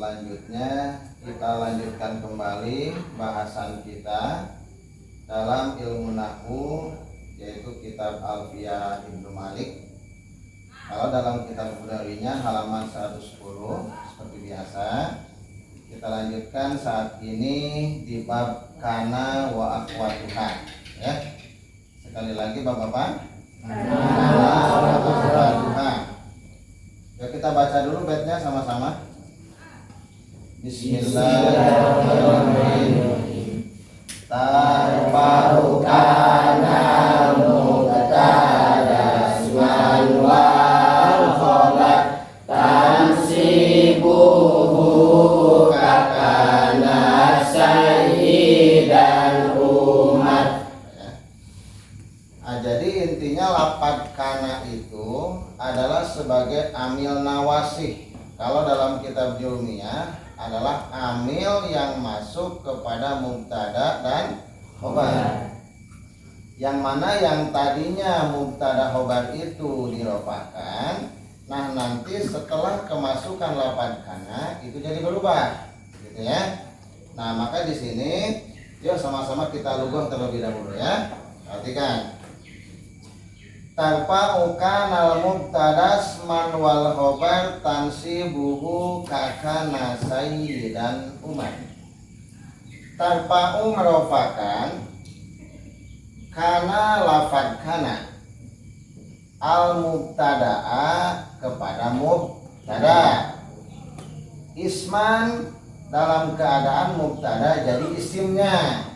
selanjutnya kita lanjutkan kembali bahasan kita dalam ilmu nahwu, yaitu kitab Alfiyah Ibnu Malik. Kalau dalam kitab Ghazalinya halaman 110 seperti biasa. Kita lanjutkan saat ini di bab kana wa akhwatuha, ya. Sekali lagi Bapak-bapak. Kana wa akhwatuha. Ya, kita baca dulu baitnya sama-sama. Bismillahirrahmanirrahim. Tarfa'u kana mubtada isman wal khabar tansibuhu kakana sayyidan umat. Jadi intinya lafaz kana itu adalah sebagai amil nawasih. Kalau dalam kitab Julmiyah adalah amil yang masuk kepada mubtada dan khobar. Yang mana yang tadinya mubtada khobar itu dirofahkan, nah nanti setelah kemasukan lafaz kana itu jadi berubah, gitu ya. Nah maka di sini yuk sama-sama kita lughah terlebih dahulu ya. Perhatikan. Tarfa'u kanal mubtada isman wal khobar tansibuhu kakana sayyidan umat. Tarfa'u merofakan kana lafad kana al mubtada'a kepada mubtada, isman dalam keadaan mubtada jadi isimnya.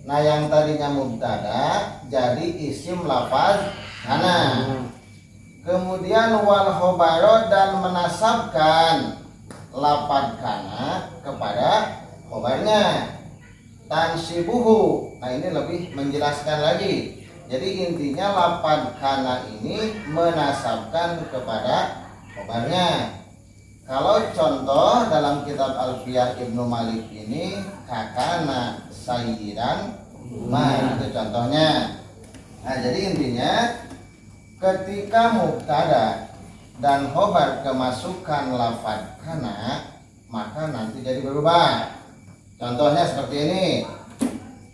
Nah yang tadinya mubtada jadi isim lafaz kana. Kemudian wal khobaro dan menasabkan lafaz kana kepada khobarnya tansibuhu. Nah ini lebih menjelaskan lagi. Jadi intinya lafaz kana ini menasabkan kepada khobarnya. Kalau contoh dalam kitab Alfiyah Ibnu Malik ini kakana sayyidan umat, itu contohnya. Nah jadi intinya ketika mubtada dan khobar kemasukan lafaz kana, maka nanti jadi berubah. Contohnya seperti ini.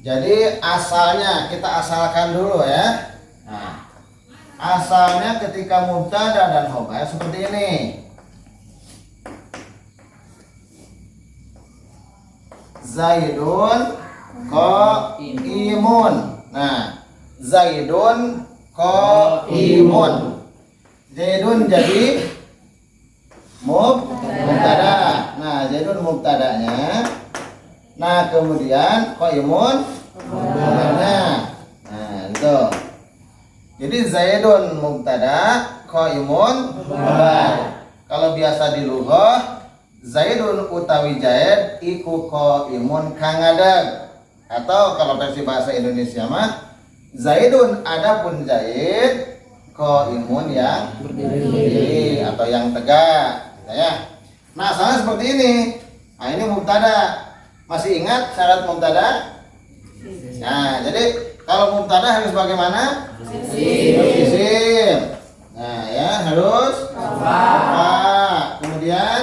Jadi asalnya kita asalkan dulu ya. Nah, asalnya ketika mubtada dan khobar seperti ini. Zaidun qaimun. Nah, Zaidun qaimun. Zaidun jadi mubtada. Nah, Zaidun mubtadanya. Nah, kemudian qaimun khobarnya. Nah, itu. Jadi Zaidun mubtada, qaimun khobar. Kalau biasa di lughah Zaidun utawi Zaid iku qaimun kang ngadeg. Atau kalau versi bahasa Indonesia mah Zaidun adapun Zaid qaimun yang berdiri atau yang tegak, ya. Nah, asalnya seperti ini. Nah, ini mubtada. Masih ingat syarat mubtada? Nah, jadi kalau mubtada harus bagaimana? Isim. Nah, ya, harus kemudian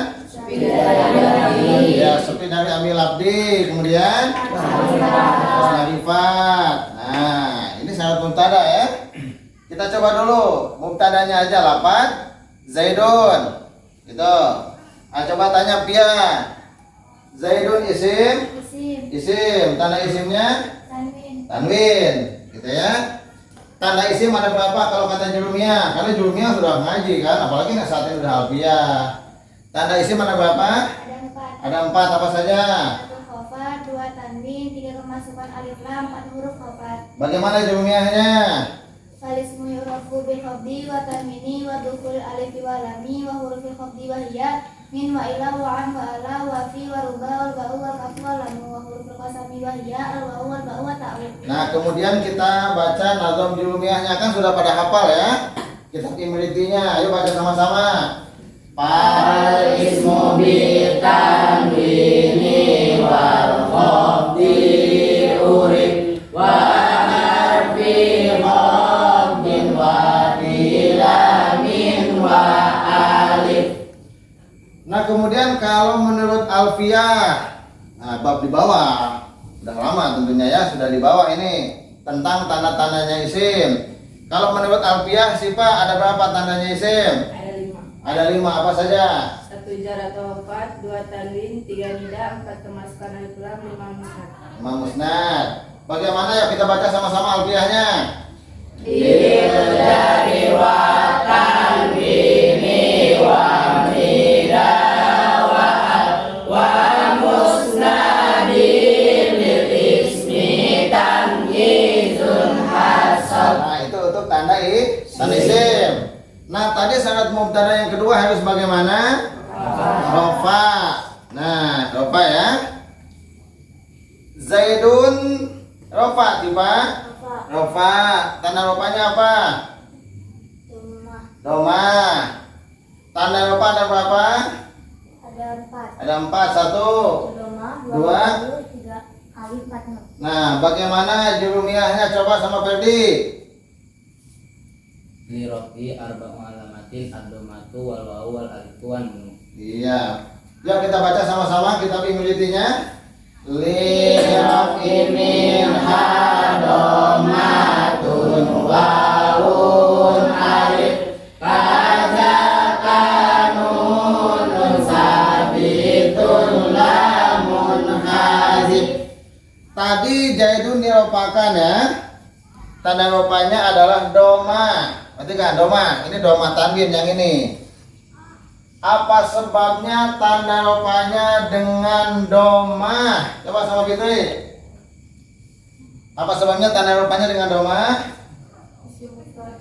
ya, seperti dari amil abdi, kemudian marifat. Nah, ini syarat mubtada ya. Kita coba dulu mubtadanya aja lafaz Zaidun. Gitu. Nah, coba tanya Pia. Zaidun isim? Isim. Tanda isimnya? Tanwin. Gitu ya. Tanda isim ada berapa kalau kata Julmiyah? Karena Julmiyah sudah ngaji kan, apalagi saat ini udah Alfiyah. Tanda isim ada berapa? Ada 4. Apa saja? 1 khofat, 2 tanwin, 3 kemasukan alif lam, 4 huruf khofat. Bagaimana Julmiyahnya? Falismu yurafu bil khafdi wa tanwini wa dukhul alif wa lami wa hurufil khafdi wa hiya min wa ila wa an wa ala wa fi wa ruba wal ba'u wa kafu wa lamu wa hurufil qasami wa hiya al wa'u wal ba'u wa ta'u. Nah, kemudian kita baca nazam Julmiyahnya, kan sudah pada hafal ya. Kitab Imritinya, ayo baca sama-sama. Fal ismu bi tanwini wal khafdi urib wa harfi khafdin wa bilamin wa alif. Nah, kemudian kalau menurut bawah. Udah lama tentunya ya, sudah di bawah ini tentang tanda-tandanya isim. Kalau menurut Alfiah Sipa ada berapa tandanya isim? Ada 5. Ada 5, apa saja? 1 jar atau 4, 2 tanwin, 3 nida, 4 kemasukan alif lam, 5 musnad. 5 musnad. Bagaimana ya kita baca sama-sama Alfiahnya? Bil jari wa tanwini wa nida wa musnadin lil ismi tamyizun hasab. Nah, itu untuk tanda isim. Nah, tadi syarat mubtada yang kedua harus bagaimana? Rofa. Nah, rofa ya. Zaidun rofa tiba. Rofa. Tanda rofanya apa? Doma. Tanda rofa ada berapa? Ada 4. Ada 4. 1. Doma, 2, 3 kali 4. Nah, bagaimana jurumiyahnya coba sama Ferdi? Li rofi arba'u alamatin ad-dhammatu wal wawu wal alifu wan nun. Iya. Yuk kita baca sama-sama kitab imulitinya. Li rafi min hadomatun wawun alif kaza kanun sabitun lamun hazib. Tadi Zaidun diropakan ya. Tanda ropanya adalah doma. Berarti kan doma. Ini doma tanwin yang ini. Apa sebabnya tanda ropanya dengan doma? Coba sama Fitri. Apa sebabnya tanda ropanya dengan doma?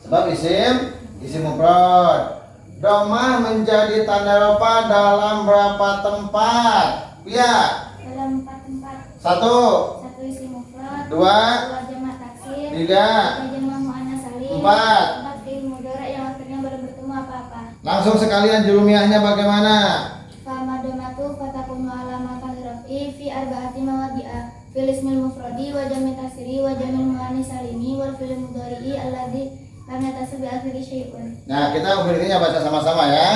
Sebab isim mufrad. Doma menjadi tanda ropa dalam berapa tempat? Ya. Dalam 4 tempat. 1, 1 isim mufrad, 2, 2 jamak taksir, 3, 3 jamak muannas salim, 4. 4 fi'il mudhari yang akhirnya belum bertemu apa-apa. Langsung sekalian jurumiyahnya bagaimana? Famadamatu fatakunu alamatan rafi fi arba'ati mawadi'a fil ismil mufradi wa jam'i taksiri wa jam'il muannas salimi wal fi'il mudhari'i alladzi lam yatasib bi akhiri syai'un. Nah, kita umurnya baca sama-sama ya.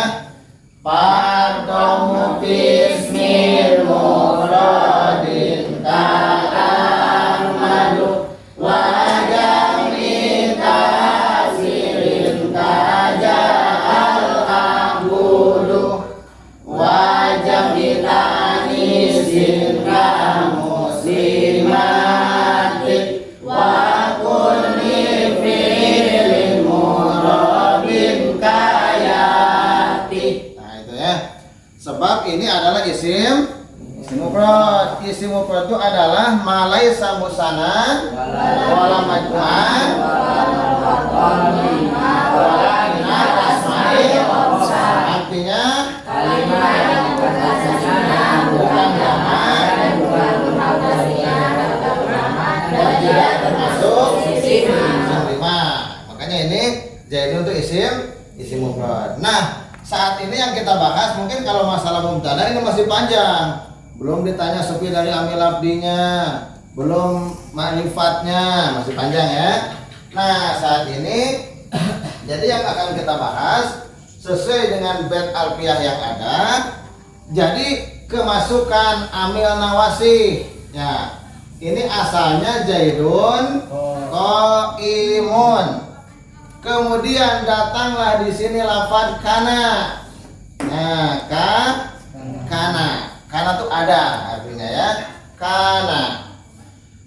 Pardomu bismil mufradin ka'amadu wa jam'i taksirin ka'ja'al abudu wa jam'i ta'nisin ka'muslimatin wa kulli fi'lin murabin kayati. Nah, itu ya. Sebab ini adalah isim mufrad. Isim mufrad itu adalah malaisa musanan wala majmu'an wala minat asma'il. Artinya Kalimat yang bukan jamak dan tidak termasuk isim lima. Makanya ini jadi untuk isim mufrad. Nah, saat ini yang kita bahas mungkin kalau masalah mubtada ini masih panjang. Belum ditanya sepi dari amil abdinya, belum ma'rifatnya, masih panjang ya. Nah, saat ini jadi yang akan kita bahas sesuai dengan bait alfiah yang ada. Jadi kemasukan amil nawasi. Ya. Ini asalnya Zaidun qaimun. Kemudian datanglah di sini lafaz kana. Nah, kana. Kana itu ada artinya ya. Kana.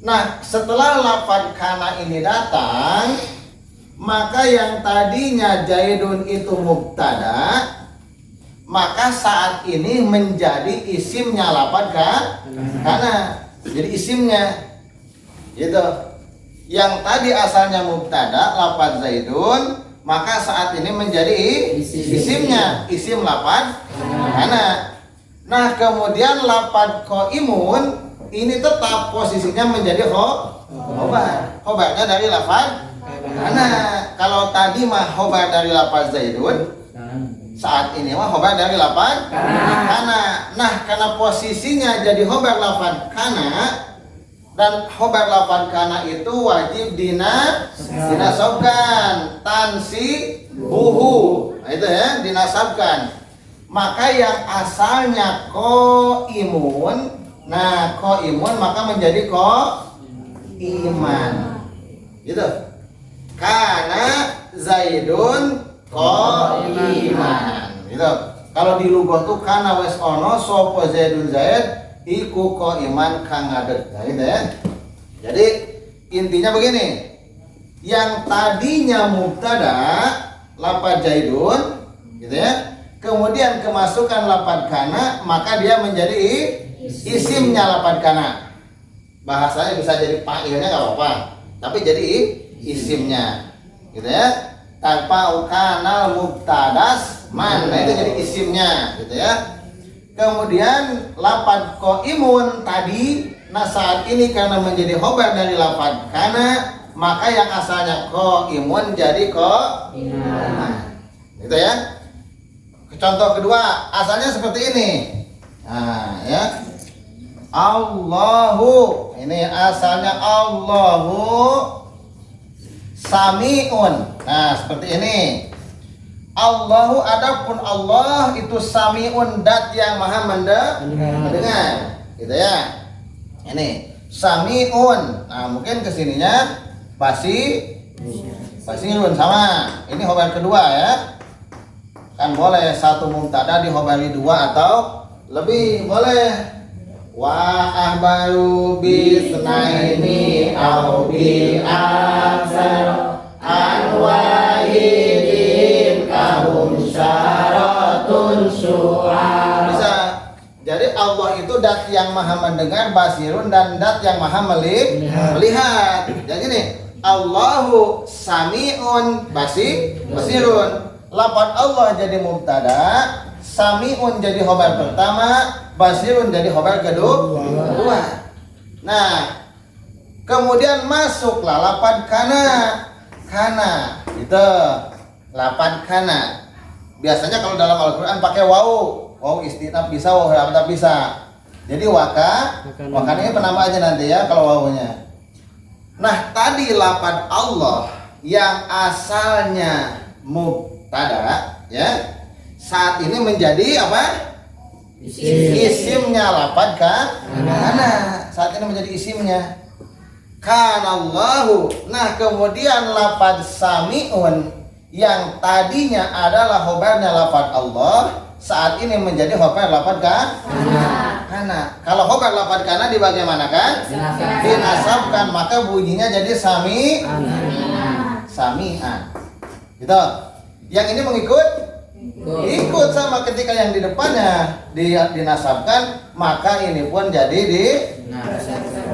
Nah, setelah lafaz kana ini datang, maka yang tadinya Zaidun itu mubtada, maka saat ini menjadi isimnya lafaz kana. Jadi isimnya. Gitu. Yang tadi asalnya mubtada lafaz Zaidun, maka saat ini menjadi isimnya, isim lafaz kana. Nah, kemudian lafaz qaimun ini tetap posisinya menjadi khobar. Khobarnya dari lafaz kana. Kalau tadi mah khobar dari lafaz Zaidun, saat ini mah khobar dari lafaz kana. Nah, karena posisinya jadi khobar lafaz kana, dan khobar lafaz kana itu wajib dinasabkan tansi buhu. Nah, itu ya, dinasabkan. Maka yang asalnya qaimun Nah, qaimun maka menjadi iman. Gitu. Kana Zaidun qaiman. Gitu. Kalau di lugah tuh kana wes ono sapa Zaidun Zaid iku qaiman kang ngadeg. Nah, gitu ya. Jadi intinya begini. Yang tadinya mubtada lafaz Zaidun gitu ya. Kemudian kemasukan lafaz kana maka dia menjadi isimnya lafaz kana. Bahasanya bisa jadi fa'ilnya enggak apa-apa, tapi jadi isimnya. Gitu ya. Tanpa kana mubtadas man, nah itu jadi isimnya gitu ya. Kemudian lafaz qaimun tadi nah saat ini karena menjadi khobar dari lafaz kana maka yang asalnya qaimun jadi qaiman. Gitu ya. Contoh kedua, asalnya seperti ini. Nah, ya. Allahu. Ini asalnya Allahu Sami'un. Nah, seperti ini. Allahu adapun Allah itu Sami'un dat yang maha mendengar. Gitu ya. Ini Sami'un. Nah, mungkin kesininya Basirun sama. Ini khobar kedua ya. Kan boleh satu mubtada dihobari dua atau lebih boleh. Wa ahbaru bisnaini au bi aksar an wahidin kahum syaratun syu'ar. Bisa. Jadi Allah itu dat yang maha mendengar, basirun, dan dat yang maha melihat. Jadi gini, Allahu sami'un basirun. Lafaz Allah jadi mubtada, sami'un jadi khobar pertama, basirun jadi khobar kedua. Nah, kemudian masuklah lafaz kana. Gitu. Lafaz kana. Biasanya kalau dalam Al-Qur'an pakai wawu istinaf bisa, wawu hamzah bisa. Jadi wakana ini penambah aja nanti ya kalau wawunya. Nah, tadi lafaz Allah yang asalnya mubtada ya, saat ini menjadi apa? Isimnya lafaz kana. Saat ini menjadi isimnya. Kanallahu. Nah, kemudian lafaz sami'un yang tadinya adalah khobarnya lafaz Allah saat ini menjadi khobar lafaz kana. Kalau khobar lafaz kana dibagaimanakan? Dinasabkan, maka bunyinya jadi sami'an. Gitu. Yang ini ikut sama ketika yang di depannya dinasabkan, maka ini pun jadi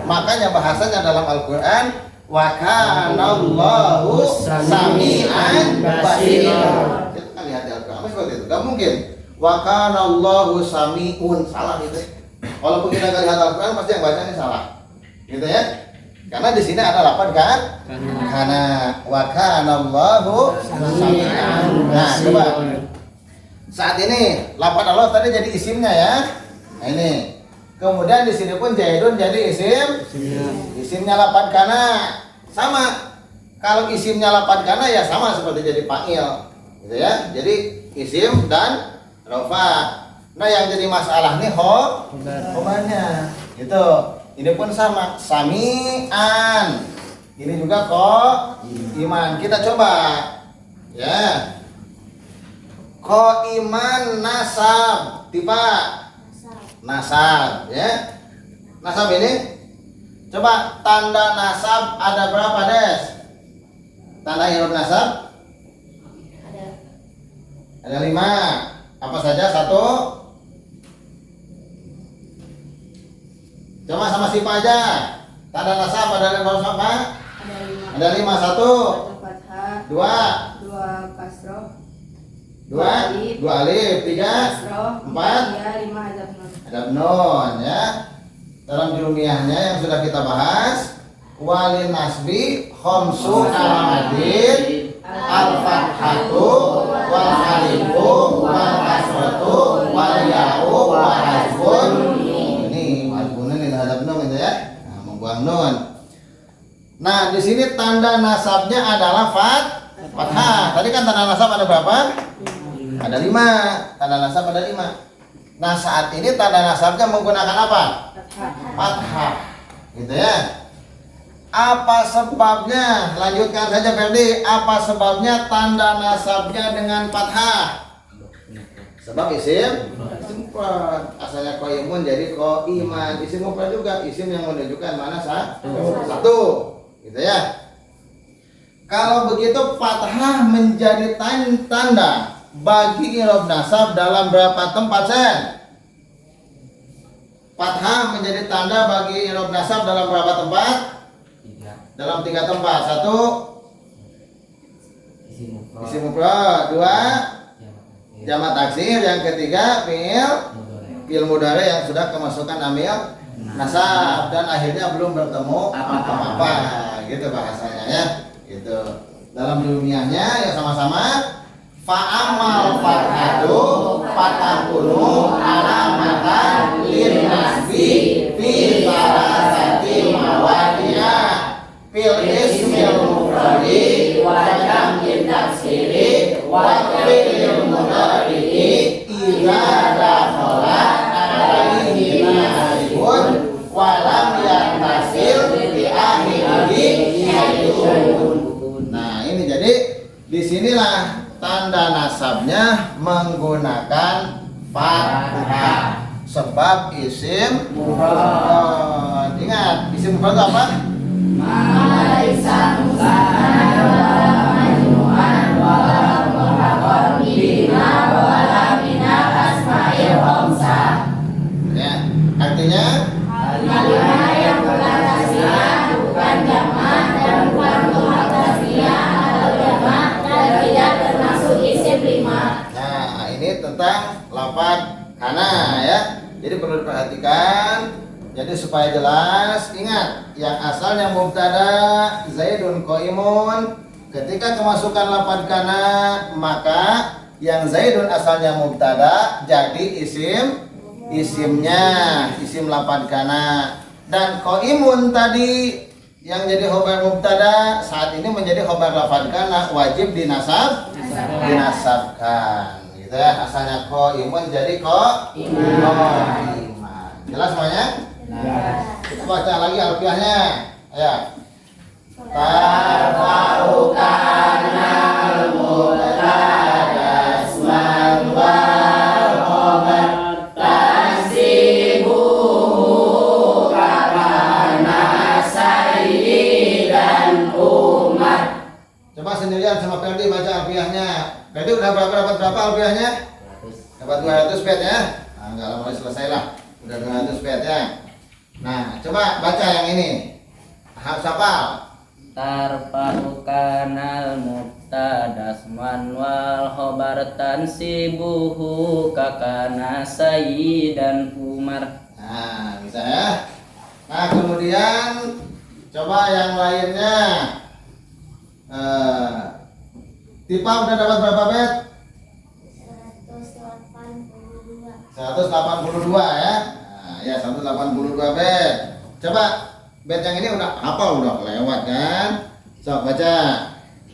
makanya bahasanya dalam Al-Qur'an wa kanallahu sami'an basira. Kita lihat di Al-Qur'an seperti itu. Enggak mungkin wa kanallahu sami'un, salah itu. Walaupun kita nggak lihat Al-Qur'an pasti yang baca ini salah. Gitu ya. Karena di sini ada lafaz kana wa kanallahu sami'an. Nah, coba. Saat ini lafaz Allah tadi jadi isimnya ya. Nah, ini. Kemudian di sini pun Zaidun jadi isimnya lafaz kana. Sama. Kalau isimnya lafaz kana ya sama seperti jadi fa'il. Gitu ya. Jadi isim dan rafa. Nah, yang jadi masalah nih khobarnya. Gitu. Ini pun sama, sami'an. Ini juga iman. Kita coba. Ya. Iman nasab. Tiba. Nasab, ya. Nasab ini coba tanda nasab ada berapa, Des? Tanda huruf nasab? Ada 5. Apa saja? 1. Coba sama siapa aja? Tanda nasab ada berapa? Ada 5. 1. 2. 2 kasroh. 2 alif. 3. 4. 5 Hadap nun ya. Dalam jurumiyahnya yang sudah kita bahas, walin nasbi khamsu alamatin al-fathatu wal alifu wal kasratu wal ya'u wa hasbun. Ini hasbun ini hadap nun itu ya. Nah, membuang nun. Nah, di sini tanda nasabnya adalah fathah. Tadi kan tanda nasab ada berapa? Ada 5. Tanda nasab ada 5. Nah, saat ini tanda nasabnya menggunakan apa? Fathah. Gitu ya. Apa sebabnya? Lanjutkan saja Ferdi. Apa sebabnya tanda nasabnya dengan fathah? Sebab isim mufrad. Asalnya qaimun jadi qaiman. Isim mufrad juga, isim yang menunjukkan mana satu. Gitu ya. Kalau begitu fathah menjadi tanda bagi i'rab nasab dalam berapa tempat, Sen? Fathah menjadi tanda bagi i'rab nasab dalam berapa tempat? Dalam 3 tempat. 1 isim mufrad, 2 jamak taksir, yang ketiga fi'il mudhari yang sudah kemasukan amil nasab dan akhirnya belum bertemu apa-apa. Gitu bahasanya ya. Gitu. Dalam ilmiahnya ya sama-sama fa'amal fathatu fatakunu alamatan linnasbi fi salasati mawadiyah fil ismil mufradi wa jam'il taksiri wa fi'il mudhari idza dakhala alaihi nasibun wa lam yattasil bi akhirihi syai'un. Nah, ini jadi disinilah tanda nasabnya menggunakan fathah sebab isim mufrad. Ingat, isim mufrad itu apa? Laisa musanna wala majmu'an wala muraqan bima wala minal asma'il khamsah. Ya, artinya Kalimah yang bukan tasniah, bukan jamak dan bukan mutlak tasniah atau jamak dan tidak termasuk isim 5. nah, ini tentang lafaz kana ya. Jadi perlu diperhatikan. Jadi supaya jelas, ingat yang asalnya mubtada Zaidun qaimun, ketika kemasukan lafaz kana maka yang Zaidun asalnya mubtada jadi isimnya, isim lafaz kana. Dan qaimun tadi yang jadi khobar mubtada saat ini menjadi khobar lafaz kana, wajib dinasabkan. Gitu ya, asalnya qaimun jadi qaiman. Jelas semuanya? Kita baca lagi alfiahnya. Ya. Tarfa'u kana al-mubtada isman wal khabar tansibuhu kana sayyidan Umar. Coba sendirian sama Ferdi baca alfiahnya. Ferdi udah dapat berapa alfiahnya? Dapat 200 bait ya. Nah, enggak lama selesai lah. Udah 200 bait ya. Nah, coba baca yang ini. Hafal. Tarfa'u kanal mubtada isman wal khabar tansibuhu kakana sayyidan Umar. Nah, bisa ya. Nah, kemudian coba yang lainnya. Tipa udah dapat berapa bet? 182 ya. Nah, ya 182 bet. Coba bet yang ini udah hafal, udah lewat kan? Sok baca.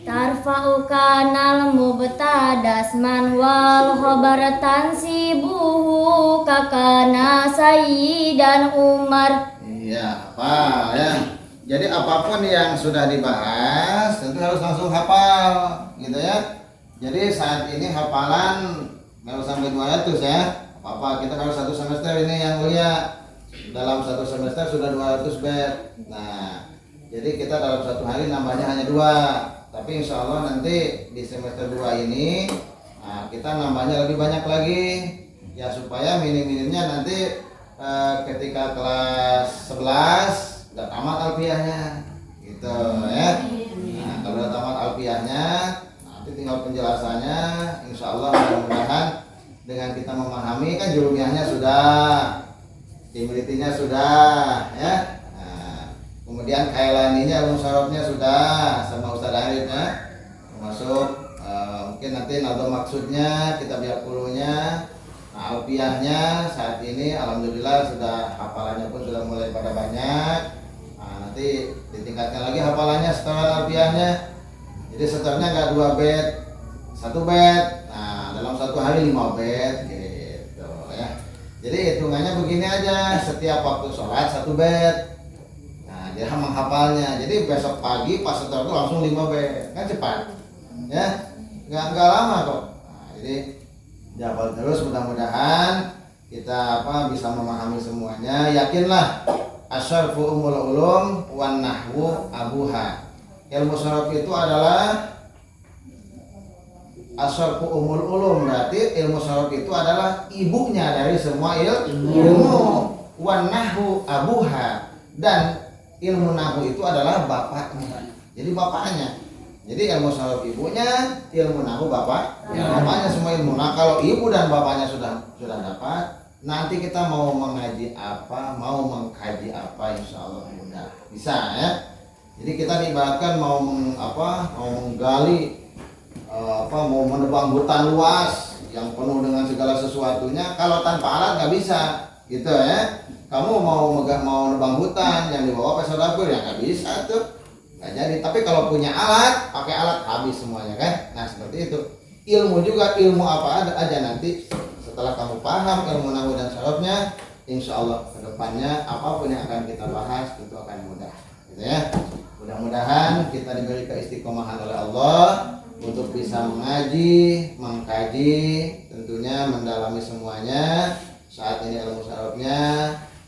Tarfa'u kanal mubtada isman wal khabar tansibuhu kakana sayyidan Umar. Iya, hafal ya. Jadi apapun yang sudah dibahas tentu harus langsung hafal, gitu ya. Jadi saat ini hafalan baru sampai 200 ya. Apa kita kalau 1 semester ini yang mulia dalam 1 semester sudah 200 bet. Nah, jadi kita dalam 1 hari nambahnya hanya 2. Tapi insya Allah nanti di semester 2 ini kita nambahnya lebih banyak lagi ya, supaya minim-minimnya nanti ketika kelas 11 udah tamat alfiahnya gitu ya. Nah, kalau udah tamat alfiahnya nanti tinggal penjelasannya, insya Allah mudah-mudahan dengan kita memahami kan jurumiahnya sudah, timlitinya sudah ya. Nah, kemudian kailaninya musyaratnya sudah sama Ustaz Arif ya, termasuk mungkin nanti nado maksudnya, kitab yakulunya. Nah, alfiahnya saat ini alhamdulillah sudah hafalannya pun sudah mulai pada banyak. Nah, nanti ditingkatkan lagi hafalannya setelah alfiahnya. Jadi setelahnya nggak 2 bet, 1 bet. Nah, dalam 1 hari 5 bet gitu ya. Jadi hitungannya begini aja, setiap waktu sholat 1 bait. Nah, dia menghafalnya. Jadi besok pagi pas setelah itu langsung 5 bait. Kan cepat. Ya. Enggak lama kok. Nah, jadi dihafal terus, mudah-mudahan kita bisa memahami semuanya. Yakinlah asyarfu umul ulum wan nahwu abuha. Ilmu sharaf itu adalah asyarfu umul ulum, berarti ilmu sharaf itu adalah ibunya dari semua ilmu. Wan nahwu abuha, dan ilmu nahwu itu adalah bapaknya. Jadi bapaknya. Jadi ilmu sharaf ibunya, ilmu nahwu bapaknya semua ilmu. Nah, kalau ibu dan bapaknya sudah dapat, nanti kita mau mengaji apa, mau mengkaji apa, insya Allah mudah bisa ya. Jadi kita diibaratkan mau menggali mau menebang hutan luas yang penuh dengan segala sesuatunya. Kalau tanpa alat nggak bisa, gitu ya. Kamu mau nebang hutan yang dibawa pesawat dapur ya nggak bisa tuh, nggak jadi. Tapi kalau punya alat, pakai alat habis semuanya kan. Nah seperti itu. Ilmu juga, ilmu apa aja nanti setelah kamu paham ilmu nahwu dan sharafnya, insya Allah kedepannya apapun yang akan kita bahas itu akan mudah, gitu ya. Mudah-mudahan kita diberi keistiqomahan oleh Allah untuk bisa mengaji, mengkaji, tentunya mendalami semuanya. Saat ini ilmu sharafnya,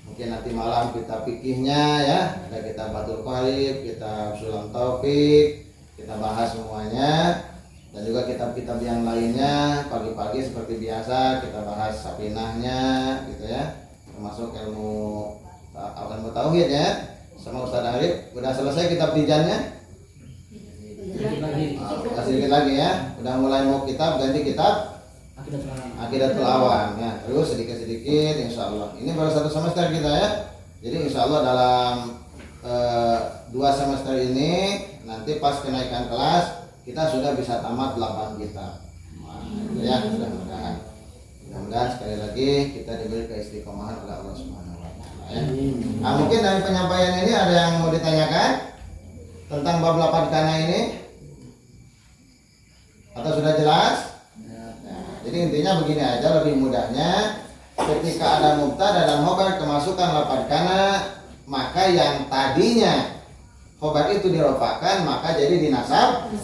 mungkin nanti malam kita fikihnya ya, ada kita Batul Qalib, kita Sulam Taufik, kita bahas semuanya. Dan juga kitab-kitab yang lainnya pagi-pagi seperti biasa kita bahas Sapinahnya gitu ya, termasuk ilmu tauhid ya. Sama Ustaz Arif udah selesai kitab Tijannya. Sedikit lagi ya. Udah mulai mau kitab, ganti kitab Aqidatul Awam ya. Terus sedikit-sedikit insya Allah. Ini baru 1 semester kita ya. Jadi insya Allah dalam 2 semester ini nanti pas kenaikan kelas kita sudah bisa tamat 8 kitab. Ya, mudah-mudahan sekali lagi kita diberi keistiqomahan oleh Allah Subhanahu wa taala ya. Nah, mungkin dari penyampaian ini ada yang mau ditanyakan tentang bab lapad kana ini? Atau sudah jelas? Nah, jadi intinya begini aja, lebih mudahnya ketika ada mubtada dan khobar kemasukan lapad kana, maka yang tadinya khobar itu dirofakan maka jadi dinasab.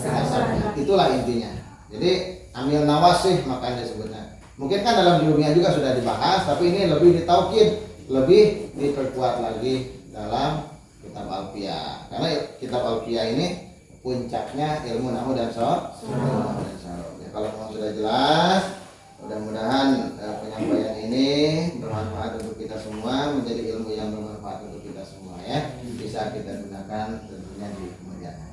Itulah intinya. Jadi amil nawasih makanya disebutnya. Mungkin kan dalam judulnya juga sudah dibahas, tapi ini lebih ditaukid, lebih diperkuat lagi dalam kitab Alfiyah. Karena kitab Alfiyah ini puncaknya ilmu nahwu dan sharaf. Ya, kalau memang sudah jelas, mudah-mudahan penyampaian ini bermanfaat untuk kita semua, menjadi ilmu yang bermanfaat untuk kita semua ya. Bisa kita gunakan tentunya di kemudian hari.